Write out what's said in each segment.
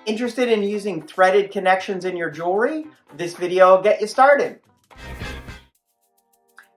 Interested in using threaded connections in your jewelry? This video will get you started.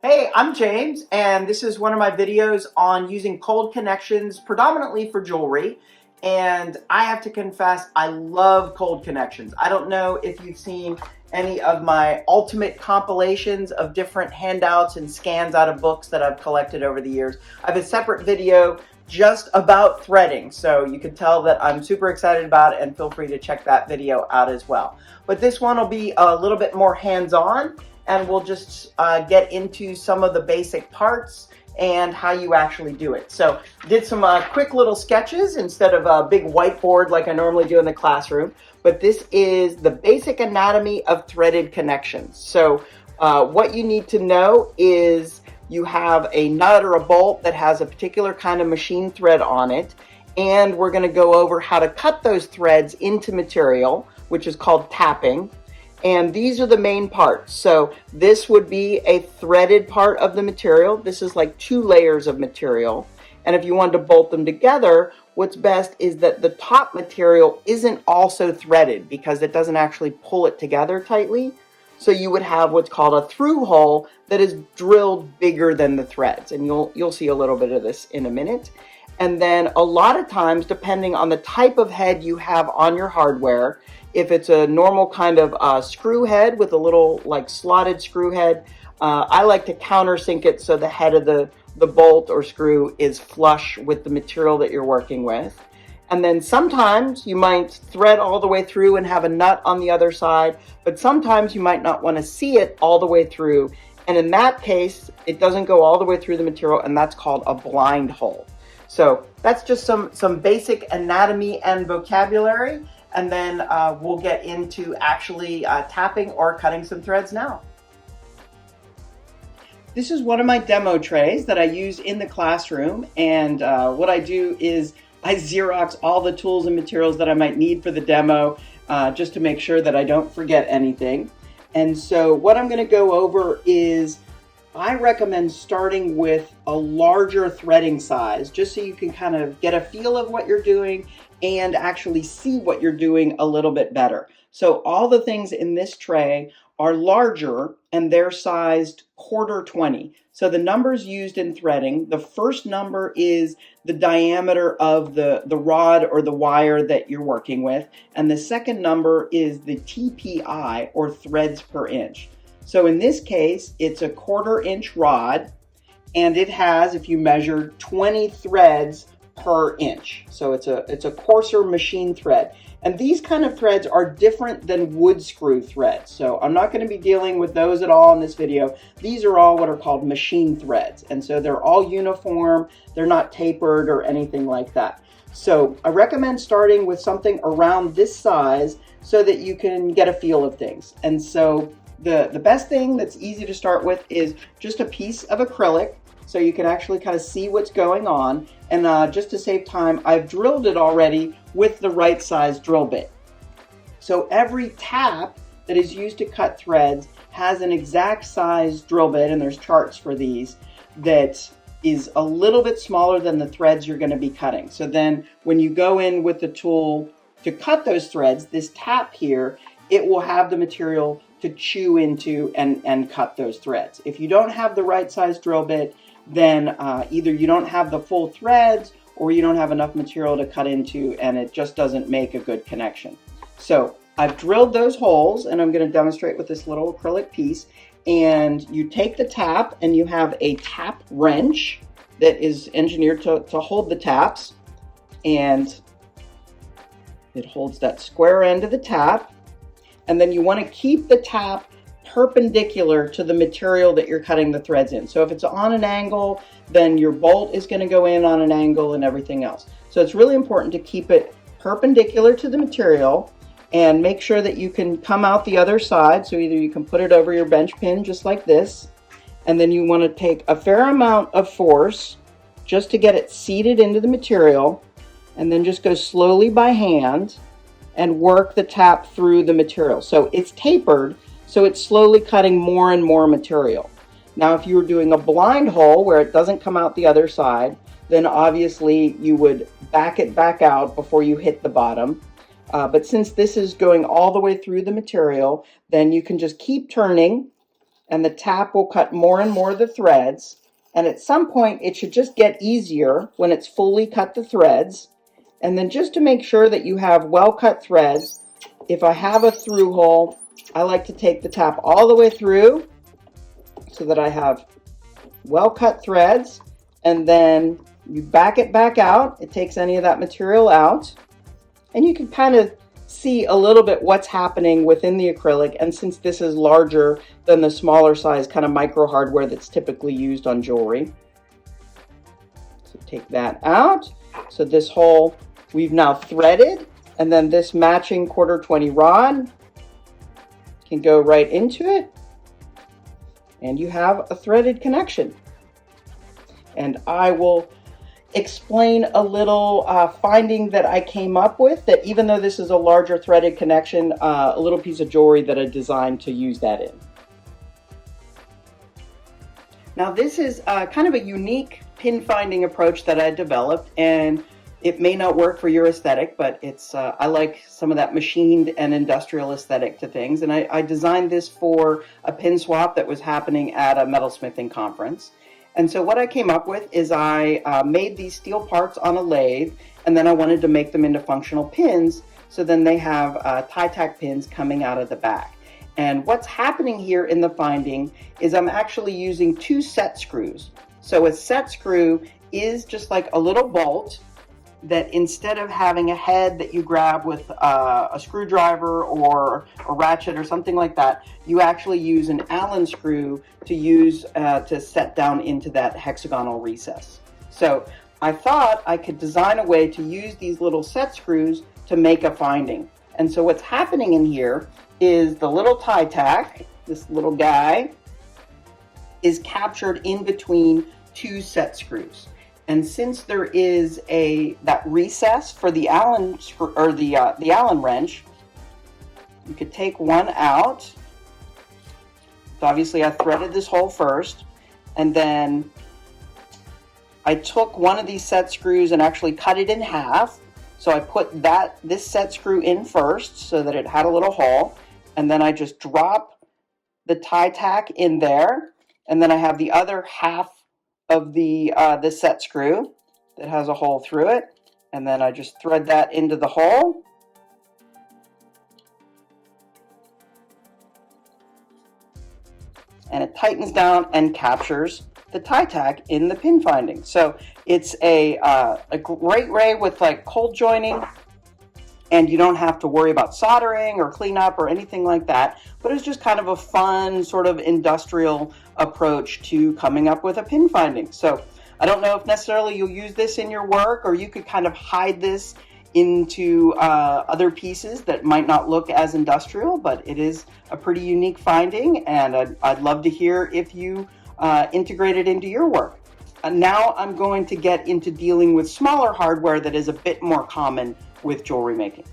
Hey, I'm James, and this is one of my videos on using cold connections predominantly for jewelry. And I have to confess, I love cold connections. I don't know if you've seen any of my ultimate compilations of different handouts and scans out of books that I've collected over the years. I have a separate video just about threading, so you can tell that I'm super excited about it, and feel free to check that video out as well. But this one will be a little bit more hands-on, and we'll just get into some of the basic parts and how you actually do it. So did some quick little sketches instead of a big whiteboard like I normally do in the classroom, but this is the basic anatomy of threaded connections. So what you need to know is you have a nut or a bolt that has a particular kind of machine thread on it, and we're going to go over how to cut those threads into material, which is called tapping. And these are the main parts. So this would be a threaded part of the material. This is like 2 layers of material. And if you wanted to bolt them together, what's best is that the top material isn't also threaded, because it doesn't actually pull it together tightly. So you would have what's called a through hole that is drilled bigger than the threads. And you'll see a little bit of this in a minute. And then a lot of times, depending on the type of head you have on your hardware, if it's a normal kind of screw head with a little like slotted screw head, I like to countersink it so the head of the bolt or screw is flush with the material that you're working with. And then sometimes you might thread all the way through and have a nut on the other side, but sometimes you might not want to see it all the way through. And in that case, it doesn't go all the way through the material, and that's called a blind hole. So that's just some basic anatomy and vocabulary, and then we'll get into actually tapping or cutting some threads now. This is one of my demo trays that I use in the classroom, and what I do is I Xerox all the tools and materials that I might need for the demo, just to make sure that I don't forget anything. And so what I'm going to go over is, I recommend starting with a larger threading size, just so you can kind of get a feel of what you're doing and actually see what you're doing a little bit better. So all the things in this tray are larger, and they're sized 1/4-20. So the numbers used in threading, the first number is the diameter of the rod or the wire that you're working with, and the second number is the TPI, or threads per inch. So in this case, it's a 1/4 inch rod, and it has, if you measure, 20 threads per inch. So it's a coarser machine thread. And these kind of threads are different than wood screw threads. So I'm not going to be dealing with those at all in this video. These are all what are called machine threads. And so they're all uniform. They're not tapered or anything like that. So I recommend starting with something around this size so that you can get a feel of things. And so the best thing that's easy to start with is just a piece of acrylic, so you can actually kind of see what's going on. And just to save time, I've drilled it already with the right size drill bit. So every tap that is used to cut threads has an exact size drill bit, and there's charts for these, that is a little bit smaller than the threads you're going to be cutting. So then when you go in with the tool to cut those threads, this tap here, it will have the material to chew into and cut those threads. If you don't have the right size drill bit, then either you don't have the full threads, or you don't have enough material to cut into, and it just doesn't make a good connection. So I've drilled those holes, and I'm going to demonstrate with this little acrylic piece. And you take the tap, and you have a tap wrench that is engineered to hold the taps, and it holds that square end of the tap. And then you want to keep the tap perpendicular to the material that you're cutting the threads in. So if it's on an angle, then your bolt is going to go in on an angle and everything else. So it's really important to keep it perpendicular to the material, and make sure that you can come out the other side. So either you can put it over your bench pin just like this, and then you want to take a fair amount of force just to get it seated into the material, and then just go slowly by hand and work the tap through the material. So it's tapered, so it's slowly cutting more and more material. Now, if you were doing a blind hole where it doesn't come out the other side, then obviously you would back it back out before you hit the bottom. But since this is going all the way through the material, then you can just keep turning and the tap will cut more and more of the threads. And at some point, it should just get easier when it's fully cut the threads. And then just to make sure that you have well-cut threads, if I have a through hole, I like to take the tap all the way through so that I have well-cut threads. And then you back it back out. It takes any of that material out. And you can kind of see a little bit what's happening within the acrylic. And since this is larger than the smaller size kind of micro hardware that's typically used on jewelry. So take that out. So this hole we've now threaded, and then this matching 1/4-20 rod can go right into it. And you have a threaded connection. And I will explain a little finding that I came up with, that even though this is a larger threaded connection, a little piece of jewelry that I designed to use that in. Now this is kind of a unique pin finding approach that I developed, and it may not work for your aesthetic, but it's I like some of that machined and industrial aesthetic to things, and I designed this for a pin swap that was happening at a metalsmithing conference. And so what I came up with is I made these steel parts on a lathe, and then I wanted to make them into functional pins, so then they have tie-tack pins coming out of the back. And what's happening here in the finding is I'm actually using 2 set screws. So a set screw is just like a little bolt that, instead of having a head that you grab with a screwdriver or a ratchet or something like that, you actually use an Allen screw to use to set down into that hexagonal recess. So I thought I could design a way to use these little set screws to make a finding. And so what's happening in here is the little tie tack, this little guy, is captured in between 2 set screws. And since there is that recess for the Allen screw, or the Allen wrench, you could take one out. So obviously I threaded this hole first, and then I took one of these set screws and actually cut it in half. So I put this set screw in first so that it had a little hole, and then I just drop the tie tack in there, and then I have the other half of the set screw that has a hole through it, and then I just thread that into the hole. And it tightens down and captures the tie tack in the pin finding. So it's a great way with like cold joining, and you don't have to worry about soldering or cleanup or anything like that, but it's just kind of a fun sort of industrial approach to coming up with a pin finding. So I don't know if necessarily you'll use this in your work, or you could kind of hide this into other pieces that might not look as industrial, but it is a pretty unique finding, and I'd love to hear if you integrate it into your work. Now I'm going to get into dealing with smaller hardware that is a bit more common with jewelry making.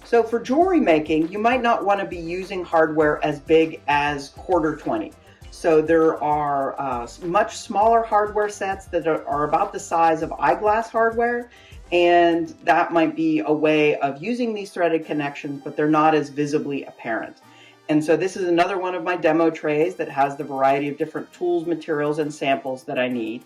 So for jewelry making, you might not want to be using hardware as big as 1/4-20. So there are much smaller hardware sets that are about the size of eyeglass hardware, and that might be a way of using these threaded connections, but they're not as visibly apparent. And so this is another one of my demo trays that has the variety of different tools, materials, and samples that I need.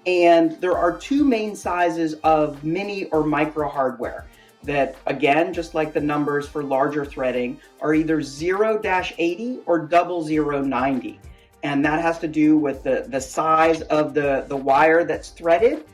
And there are 2 main sizes of mini or micro hardware that, again, just like the numbers for larger threading, are either 0-80 or 0090. And that has to do with the size of the wire that's threaded,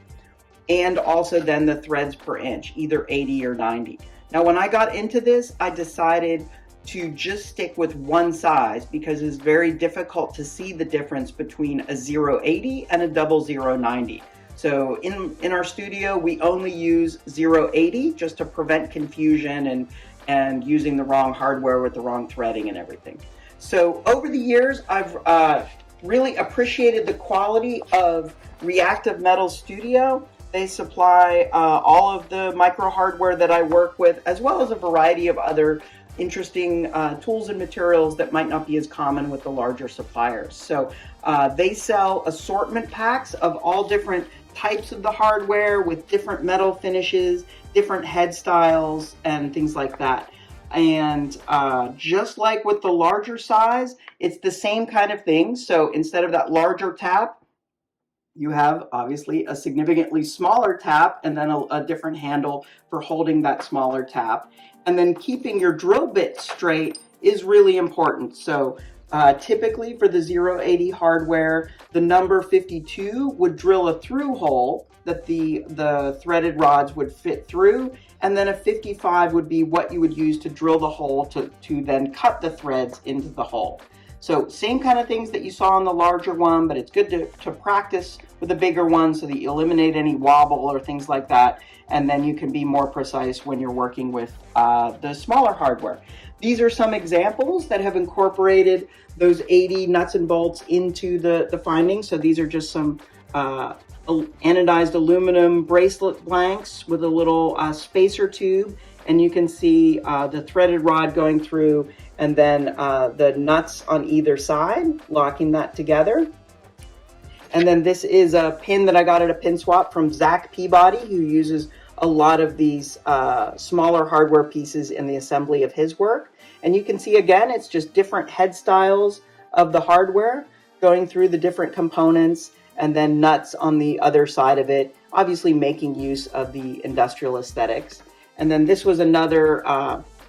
and also then the threads per inch, either 80 or 90. Now, when I got into this, I decided to just stick with one size because it's very difficult to see the difference between a 0-80 and a 0090. So in our studio, we only use 0-80 just to prevent confusion and using the wrong hardware with the wrong threading and everything. So over the years, I've really appreciated the quality of Reactive Metals Studio. They supply all of the micro hardware that I work with, as well as a variety of other interesting tools and materials that might not be as common with the larger suppliers. So they sell assortment packs of all different types of the hardware with different metal finishes, different head styles, and things like that. And just like with the larger size, it's the same kind of thing. So instead of that larger tap, you have obviously a significantly smaller tap and then a different handle for holding that smaller tap. And then keeping your drill bit straight is really important. So typically for the 080 hardware, the number 52 would drill a through hole that the threaded rods would fit through, and then a 55 would be what you would use to drill the hole to then cut the threads into the hole. So same kind of things that you saw on the larger one, but it's good to practice with a bigger one so that you eliminate any wobble or things like that, and then you can be more precise when you're working with the smaller hardware. These are some examples that have incorporated those 80 nuts and bolts into the findings. So these are just some anodized aluminum bracelet blanks with a little spacer tube, and you can see the threaded rod going through, and then the nuts on either side, locking that together. And then this is a pin that I got at a pin swap from Zach Peabody, who uses a lot of these smaller hardware pieces in the assembly of his work. And you can see again, it's just different head styles of the hardware going through the different components, and then nuts on the other side of it, obviously making use of the industrial aesthetics. And then this was another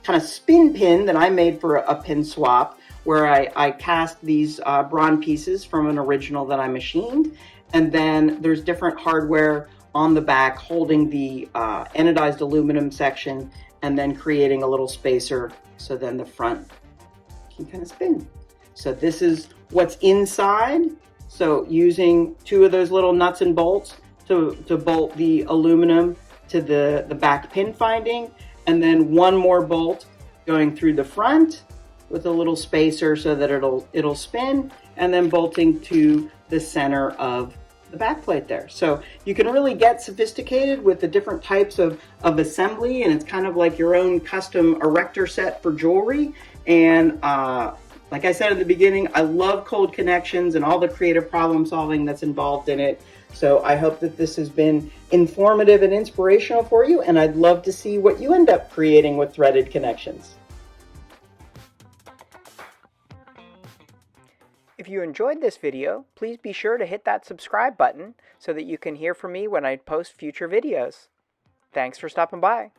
kind of spin pin that I made for a pin swap, where I cast these bronze pieces from an original that I machined. And then there's different hardware on the back holding the anodized aluminum section, and then creating a little spacer so then the front can kind of spin. So this is what's inside. So using two of those little nuts and bolts to bolt the aluminum to the back pin finding, and then one more bolt going through the front with a little spacer so that it'll spin, and then bolting to the center of the back plate there. So you can really get sophisticated with the different types of assembly, and it's kind of like your own custom erector set for jewelry. And like I said in the beginning, I love cold connections and all the creative problem solving that's involved in it. So I hope that this has been informative and inspirational for you, and I'd love to see what you end up creating with threaded connections. If you enjoyed this video, please be sure to hit that subscribe button so that you can hear from me when I post future videos. Thanks for stopping by.